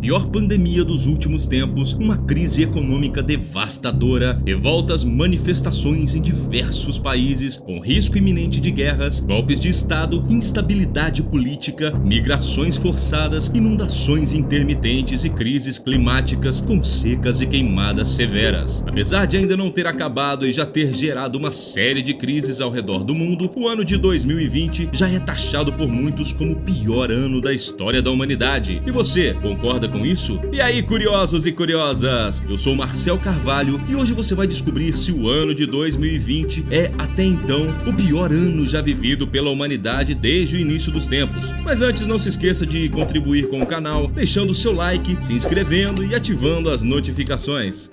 pior pandemia dos últimos tempos, uma crise econômica devastadora, revoltas, manifestações em diversos países, com risco iminente de guerras, golpes de Estado, instabilidade política, migrações forçadas, inundações intermitentes e crises climáticas com secas e queimadas severas. Apesar de ainda não ter acabado e já ter gerado uma série de crises ao redor do mundo, o ano de 2020 já é taxado por muitos como o pior ano da história da humanidade. E você, concorda com isso? E aí, curiosos e curiosas? Eu sou Marcel Carvalho e hoje você vai descobrir se o ano de 2020 é, até então, o pior ano já vivido pela humanidade desde o início dos tempos. Mas antes, não se esqueça de contribuir com o canal, deixando o seu like, se inscrevendo e ativando as notificações.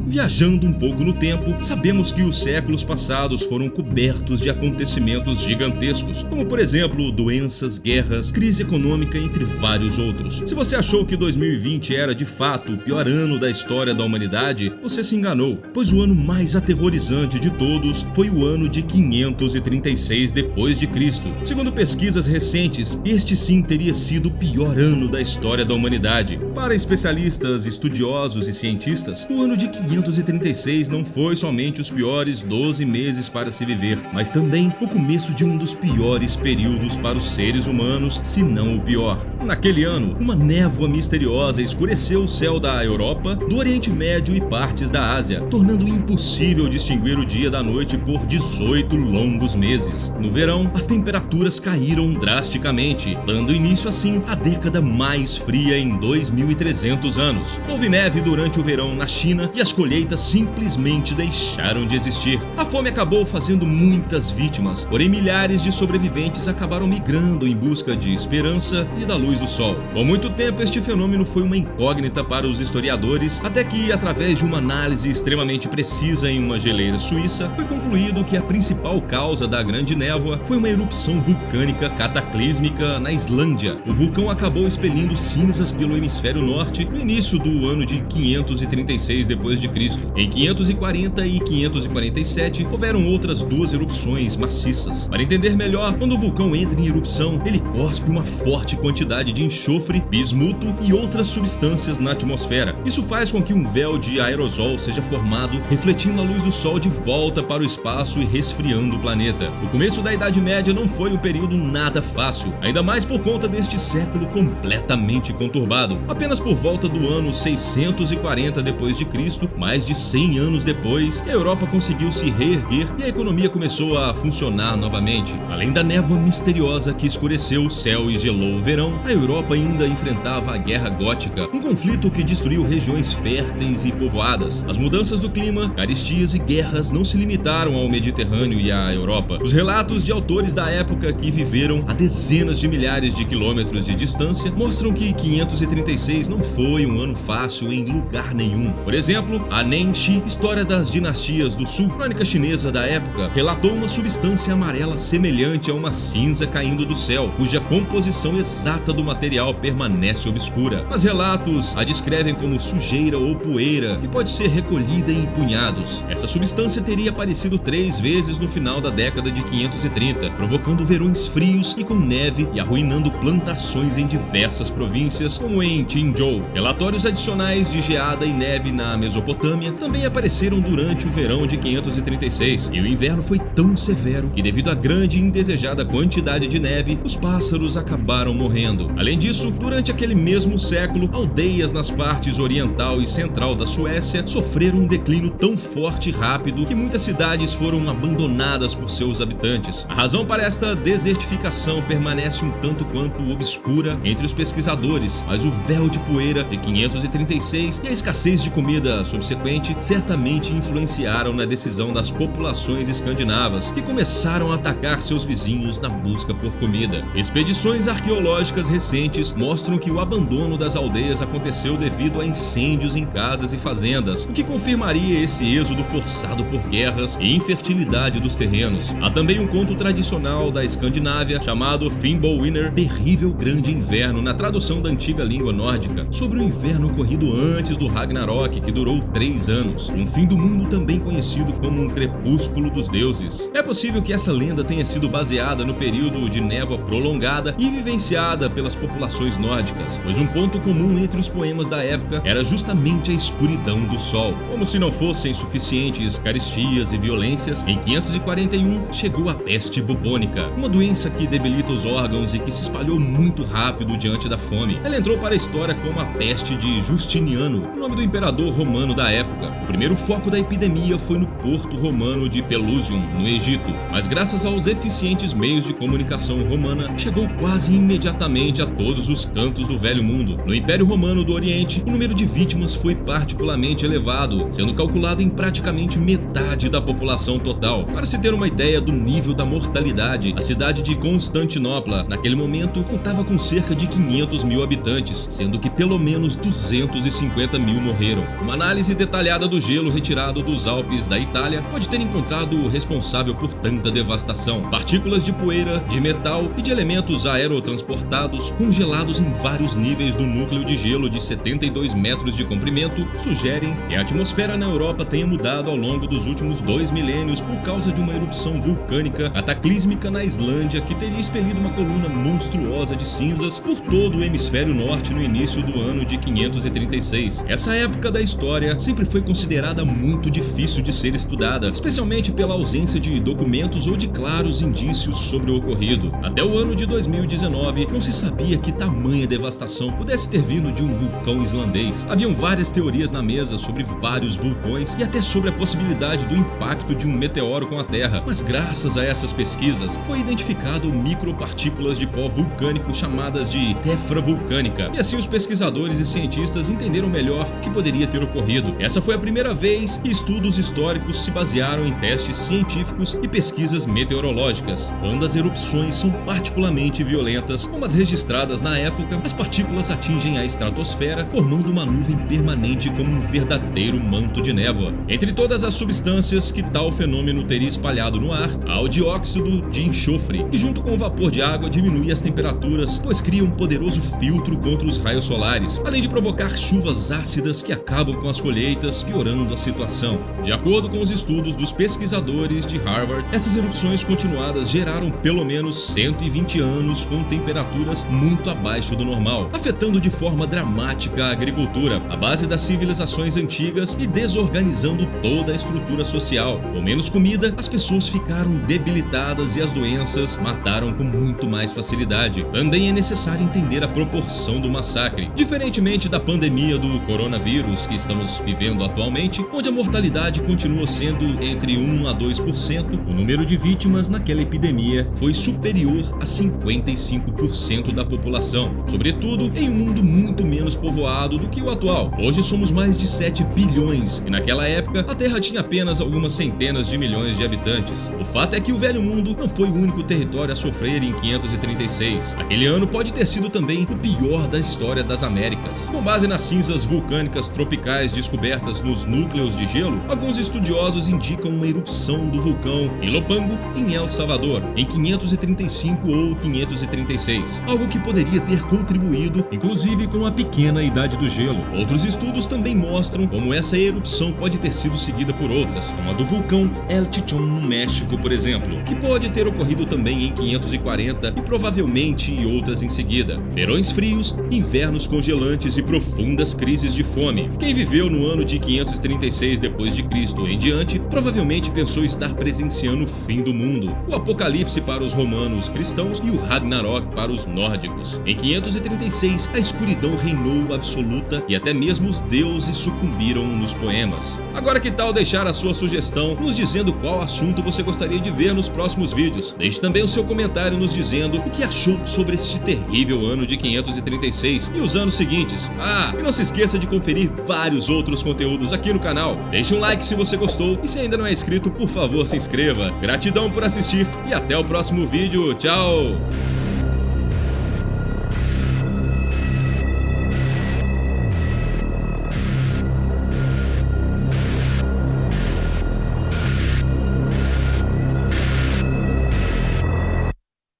Viajando um pouco no tempo, sabemos que os séculos passados foram cobertos de acontecimentos gigantescos, como por exemplo, doenças, guerras, crise econômica, entre vários outros. Se você achou que 2020 era de fato o pior ano da história da humanidade, você se enganou, pois o ano mais aterrorizante de todos foi o ano de 536 depois de Cristo. Segundo pesquisas recentes, este sim teria sido o pior ano da história da humanidade. Para especialistas, estudiosos e cientistas, o ano de 536 não foi somente os piores 12 meses para se viver, mas também o começo de um dos piores períodos para os seres humanos, se não o pior. Naquele ano, uma névoa misteriosa escureceu o céu da Europa, do Oriente Médio e partes da Ásia, tornando impossível distinguir o dia da noite por 18 longos meses. No verão, as temperaturas caíram drasticamente, dando início assim à década mais fria em 2.300 anos. Houve neve durante o verão na China e as colheitas simplesmente deixaram de existir. A fome acabou fazendo muitas vítimas, porém milhares de sobreviventes acabaram migrando em busca de esperança e da luz do sol. Por muito tempo este fenômeno foi uma incógnita para os historiadores, até que, através de uma análise extremamente precisa em uma geleira suíça, foi concluído que a principal causa da grande névoa foi uma erupção vulcânica cataclísmica na Islândia. O vulcão acabou expelindo cinzas pelo hemisfério norte no início do ano de 536 depois de Cristo. Em 540 e 547 houveram outras duas erupções maciças. Para entender melhor, quando o vulcão entra em erupção, ele cospe uma forte quantidade de enxofre, bismuto e outras substâncias na atmosfera. Isso faz com que um véu de aerosol seja formado, refletindo a luz do sol de volta para o espaço e resfriando o planeta. O começo da Idade Média não foi um período nada fácil, ainda mais por conta deste século completamente conturbado. Apenas por volta do ano 640 depois de Cristo, mais de 100 anos depois, a Europa conseguiu se reerguer e a economia começou a funcionar novamente. Além da névoa misteriosa que escureceu o céu e gelou o verão, a Europa ainda enfrentava a Guerra Gótica, um conflito que destruiu regiões férteis e povoadas. As mudanças do clima, caristias e guerras não se limitaram ao Mediterrâneo e à Europa. Os relatos de autores da época que viveram a dezenas de milhares de quilômetros de distância mostram que 536 não foi um ano fácil em lugar nenhum. Por exemplo, a Nenshi, História das Dinastias do Sul, crônica chinesa da época, relatou uma substância amarela semelhante a uma cinza caindo do céu, cuja composição exata do material permanece obscura. Mas relatos a descrevem como sujeira ou poeira, que pode ser recolhida em punhados. Essa substância teria aparecido 3 vezes no final da década de 530, provocando verões frios e com neve e arruinando plantações em diversas províncias, como em Qinzhou. Relatórios adicionais de geada e neve na Mesopotâmia também apareceram durante o verão de 536, e o inverno foi tão severo que, devido à grande e indesejada quantidade de neve, os pássaros acabaram morrendo. Além disso, durante aquele mesmo século, aldeias nas partes oriental e central da Suécia sofreram um declínio tão forte e rápido que muitas cidades foram abandonadas por seus habitantes. A razão para esta desertificação permanece um tanto quanto obscura entre os pesquisadores, mas o véu de poeira de 536 e a escassez de comida subsequente certamente influenciaram na decisão das populações escandinavas, que começaram a atacar seus vizinhos na busca por comida. Expedições arqueológicas recentes mostram que o abandono das aldeias aconteceu devido a incêndios em casas e fazendas, o que confirmaria esse êxodo forçado por guerras e infertilidade dos terrenos. Há também um conto tradicional da Escandinávia chamado Fimbulwinter, Terrível Grande Inverno, na tradução da antiga língua nórdica, sobre o inverno ocorrido antes do Ragnarok, que durou 3 3 anos, um fim do mundo também conhecido como um crepúsculo dos deuses. É possível que essa lenda tenha sido baseada no período de névoa prolongada e vivenciada pelas populações nórdicas, pois um ponto comum entre os poemas da época era justamente a escuridão do sol. Como se não fossem suficientes caristias e violências, em 541 chegou a peste bubônica, uma doença que debilita os órgãos e que se espalhou muito rápido diante da fome. Ela entrou para a história como a peste de Justiniano, o nome do imperador romano da época. O primeiro foco da epidemia foi no porto romano de Pelusium, no Egito, mas graças aos eficientes meios de comunicação romana, chegou quase imediatamente a todos os cantos do Velho Mundo. No Império Romano do Oriente, o número de vítimas foi particularmente elevado, sendo calculado em praticamente metade da população total. Para se ter uma ideia do nível da mortalidade, a cidade de Constantinopla, naquele momento, contava com cerca de 500 mil habitantes, sendo que pelo menos 250 mil morreram. Uma análise detalhada do gelo retirado dos Alpes da Itália pode ter encontrado o responsável por tanta devastação. Partículas de poeira, de metal e de elementos aerotransportados congelados em vários níveis do núcleo de gelo de 72 metros de comprimento sugerem que a atmosfera na Europa tenha mudado ao longo dos últimos 2 milênios por causa de uma erupção vulcânica cataclísmica na Islândia que teria expelido uma coluna monstruosa de cinzas por todo o hemisfério norte no início do ano de 536. Essa época da história sempre foi considerada muito difícil de ser estudada, especialmente pela ausência de documentos ou de claros indícios sobre o ocorrido. Até o ano de 2019, não se sabia que tamanha devastação pudesse ter vindo de um vulcão islandês. Haviam várias teorias na mesa sobre vários vulcões e até sobre a possibilidade do impacto de um meteoro com a Terra, mas graças a essas pesquisas foi identificado micropartículas de pó vulcânico chamadas de tefra vulcânica, e assim os pesquisadores e cientistas entenderam melhor o que poderia ter ocorrido. Essa foi a primeira vez que estudos históricos se basearam em testes científicos e pesquisas meteorológicas. Quando as erupções são particularmente violentas, como as registradas na época, as partículas atingem a estratosfera, formando uma nuvem permanente como um verdadeiro manto de névoa. Entre todas as substâncias que tal fenômeno teria espalhado no ar, há o dióxido de enxofre, que junto com o vapor de água diminui as temperaturas, pois cria um poderoso filtro contra os raios solares, além de provocar chuvas ácidas que acabam com as colheitas, piorando a situação. De acordo com os estudos dos pesquisadores de Harvard, essas erupções continuadas geraram pelo menos 120 anos com temperaturas muito abaixo do normal, afetando de forma dramática a agricultura, a base das civilizações antigas e desorganizando toda a estrutura social. Com menos comida, as pessoas ficaram debilitadas e as doenças mataram com muito mais facilidade. Também é necessário entender a proporção do massacre. Diferentemente da pandemia do coronavírus que estamos vivendo atualmente, onde a mortalidade continua sendo entre 1 a 2%, o número de vítimas naquela epidemia foi superior a 55% da população, sobretudo em um mundo muito menos povoado do que o atual. Hoje somos mais de 7 bilhões e naquela época a Terra tinha apenas algumas centenas de milhões de habitantes. O fato é que o Velho Mundo não foi o único território a sofrer em 536. Aquele ano pode ter sido também o pior da história das Américas. Com base nas cinzas vulcânicas tropicais descobertas nos núcleos de gelo, alguns estudiosos indicam uma erupção do vulcão Ilopango em El Salvador em 535 ou 536, algo que poderia ter contribuído, inclusive com a pequena idade do gelo. Outros estudos também mostram como essa erupção pode ter sido seguida por outras, como a do vulcão El Chichón no México, por exemplo, que pode ter ocorrido também em 540 e provavelmente outras em seguida. Verões frios, invernos congelantes e profundas crises de fome. Quem viveu no ano de 536 depois de Cristo em diante provavelmente pensou estar presenciando o fim do mundo, o apocalipse para os romanos cristãos e o Ragnarok para os nórdicos. Em 536, a escuridão reinou absoluta e até mesmo os deuses sucumbiram nos poemas. Agora que tal deixar a sua sugestão nos dizendo qual assunto você gostaria de ver nos próximos vídeos? Deixe também o seu comentário nos dizendo o que achou sobre este terrível ano de 536 e os anos seguintes. E não se esqueça de conferir vários outros conteúdos aqui no canal. Deixe um like se você gostou e se ainda não é inscrito, por favor se inscreva. Gratidão por assistir e até o próximo vídeo. Tchau!